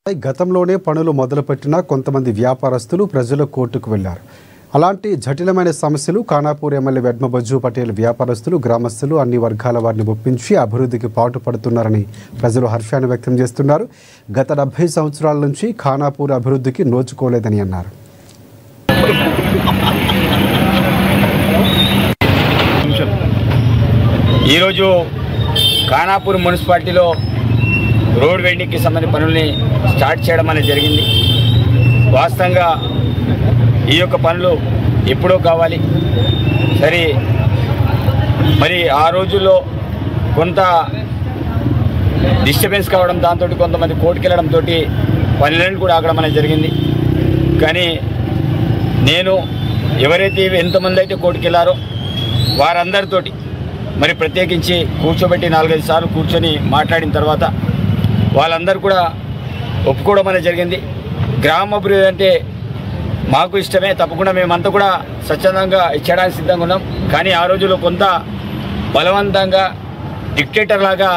గతంలోనే పనులు మొదలుపెట్టిన కొంతమంది వ్యాపారస్తులు ప్రజల కోర్టుకు వెళ్లారు. అలాంటి జటిలమైన సమస్యలు ఖానాపూర్ ఎమ్మెల్యే వెడ్మ బజ్జు పటేల్ వ్యాపారస్తులు, గ్రామస్తులు అన్ని వర్గాల వారిని ఒప్పించి అభివృద్ధికి పాటుపడుతున్నారని ప్రజలు హర్షాన్ని వ్యక్తం చేస్తున్నారు. గత 70 సంవత్సరాల నుంచి ఖానాపూర్ అభివృద్ధికి నోచుకోలేదని అన్నారు. ఈరోజు ఖానాపూర్ మున్సిపాలిటీలో రోడ్ వెండింగ్కి సంబంధించిన పనుల్ని స్టార్ట్ చేయడం అనేది జరిగింది. వాస్తవంగా ఈ యొక్క పనులు ఎప్పుడో కావాలి. సరే, మరి ఆ రోజుల్లో కొంత డిస్టర్బెన్స్ కావడం, దాంతో కొంతమంది కోర్టుకు వెళ్ళడంతో పనులను కూడా ఆగడం అనేది జరిగింది. కానీ నేను ఎవరైతే ఎంతమంది అయితే కోర్టుకు వెళ్ళారో వారందరితోటి మరి ప్రత్యేకించి కూర్చోబెట్టి 4-5 సార్లు కూర్చొని మాట్లాడిన తర్వాత వాళ్ళందరూ కూడా ఒప్పుకోవడం అనేది జరిగింది. గ్రామాభివృద్ధి అంటే మాకు ఇష్టమే, తప్పకుండా మేమంతా కూడా స్వచ్ఛందంగా ఇచ్చడానికి సిద్ధంగా ఉన్నాం. కానీ ఆ రోజుల్లో కొంత బలవంతంగా డిక్టేటర్ లాగా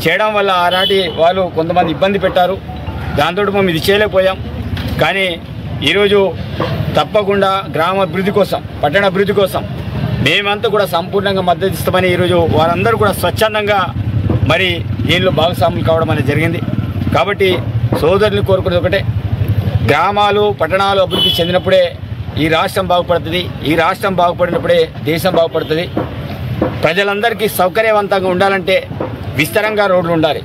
చేయడం వల్ల ఆనాటి వాళ్ళు కొంతమంది ఇబ్బంది పెట్టారు. దాంతో మేము ఇది చేయలేకపోయాం. కానీ ఈరోజు తప్పకుండా గ్రామాభివృద్ధి కోసం, పట్టణ అభివృద్ధి కోసం మేమంతా కూడా సంపూర్ణంగా మద్దతు ఇస్తామని ఈరోజు వారందరూ కూడా స్వచ్ఛందంగా మరి దీనిలో భాగస్వాములు కావడం అనేది జరిగింది. కాబట్టి సోదరులు కోరుకునేది ఒకటే, గ్రామాలు పట్టణాలు అభివృద్ధి చెందినప్పుడే ఈ రాష్ట్రం బాగుపడుతుంది. ఈ రాష్ట్రం బాగుపడినప్పుడే దేశం బాగుపడుతుంది. ప్రజలందరికీ సౌకర్యవంతంగా ఉండాలంటే విస్తరంగా రోడ్లు ఉండాలి.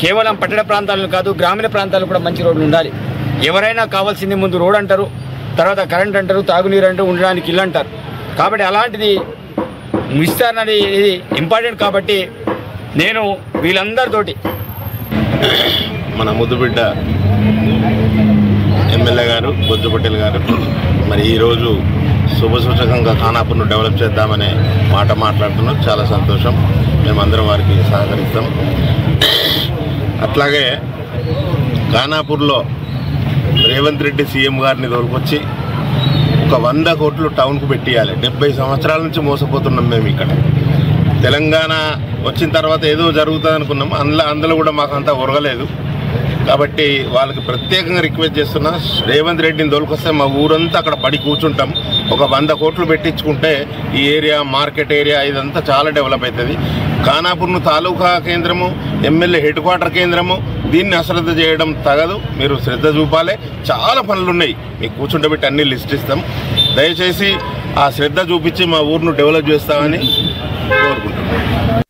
కేవలం పట్టణ ప్రాంతాలను కాదు, గ్రామీణ ప్రాంతాలు కూడా మంచి రోడ్లు ఉండాలి. ఎవరైనా కావాల్సింది ముందు రోడ్ అంటారు, తర్వాత కరెంట్ అంటారు, తాగునీరు అంటారు, ఉండడానికి ఇల్లు అంటారు. కాబట్టి అలాంటిది విస్తరణ అనేది ఇంపార్టెంట్. కాబట్టి నేను వీళ్ళందరితోటి మన ముద్దుబిడ్డ ఎమ్మెల్యే గారు బొజ్జు పటేల్ గారు మరి ఈరోజు శుభసూచకంగా ఖానాపూర్ను డెవలప్ చేద్దామనే మాట మాట్లాడుతున్నాం. చాలా సంతోషం. మేమందరం వారికి సహకరిస్తాం. అట్లాగే ఖానాపూర్లో రేవంత్ రెడ్డి సీఎం గారిని తోలుకొచ్చి ఒక 100 కోట్లు టౌన్కు పెట్టియాలి. 70 సంవత్సరాల నుంచి మోసపోతున్నాం మేము. ఇక్కడ తెలంగాణ వచ్చిన తర్వాత ఏదో జరుగుతుంది అనుకున్నాం. అందులో కూడా మాకు అంతా ఒరగలేదు. కాబట్టి వాళ్ళకి ప్రత్యేకంగా రిక్వెస్ట్ చేస్తున్నా, రేవంత్ రెడ్డిని తోలుకొస్తే మా ఊరంతా అక్కడ పడి కూర్చుంటాం. ఒక 100 కోట్లు పెట్టించుకుంటే ఈ ఏరియా, మార్కెట్ ఏరియా ఇదంతా చాలా డెవలప్ అవుతుంది. ఖానాపూర్ను తాలూకా కేంద్రము, ఎమ్మెల్యే హెడ్ క్వార్టర్ కేంద్రము, దీన్ని అశ్రద్ధ చేయడం తగదు. మీరు శ్రద్ధ చూపాలి. చాలా పనులు ఉన్నాయి. మీకు కూర్చుంటబెట్టి అన్ని లిస్ట్ ఇస్తాం. దయచేసి ఆ శ్రద్ధ చూపించి మా ఊరును డెవలప్ చేస్తామని కోరుకుంటున్నాం.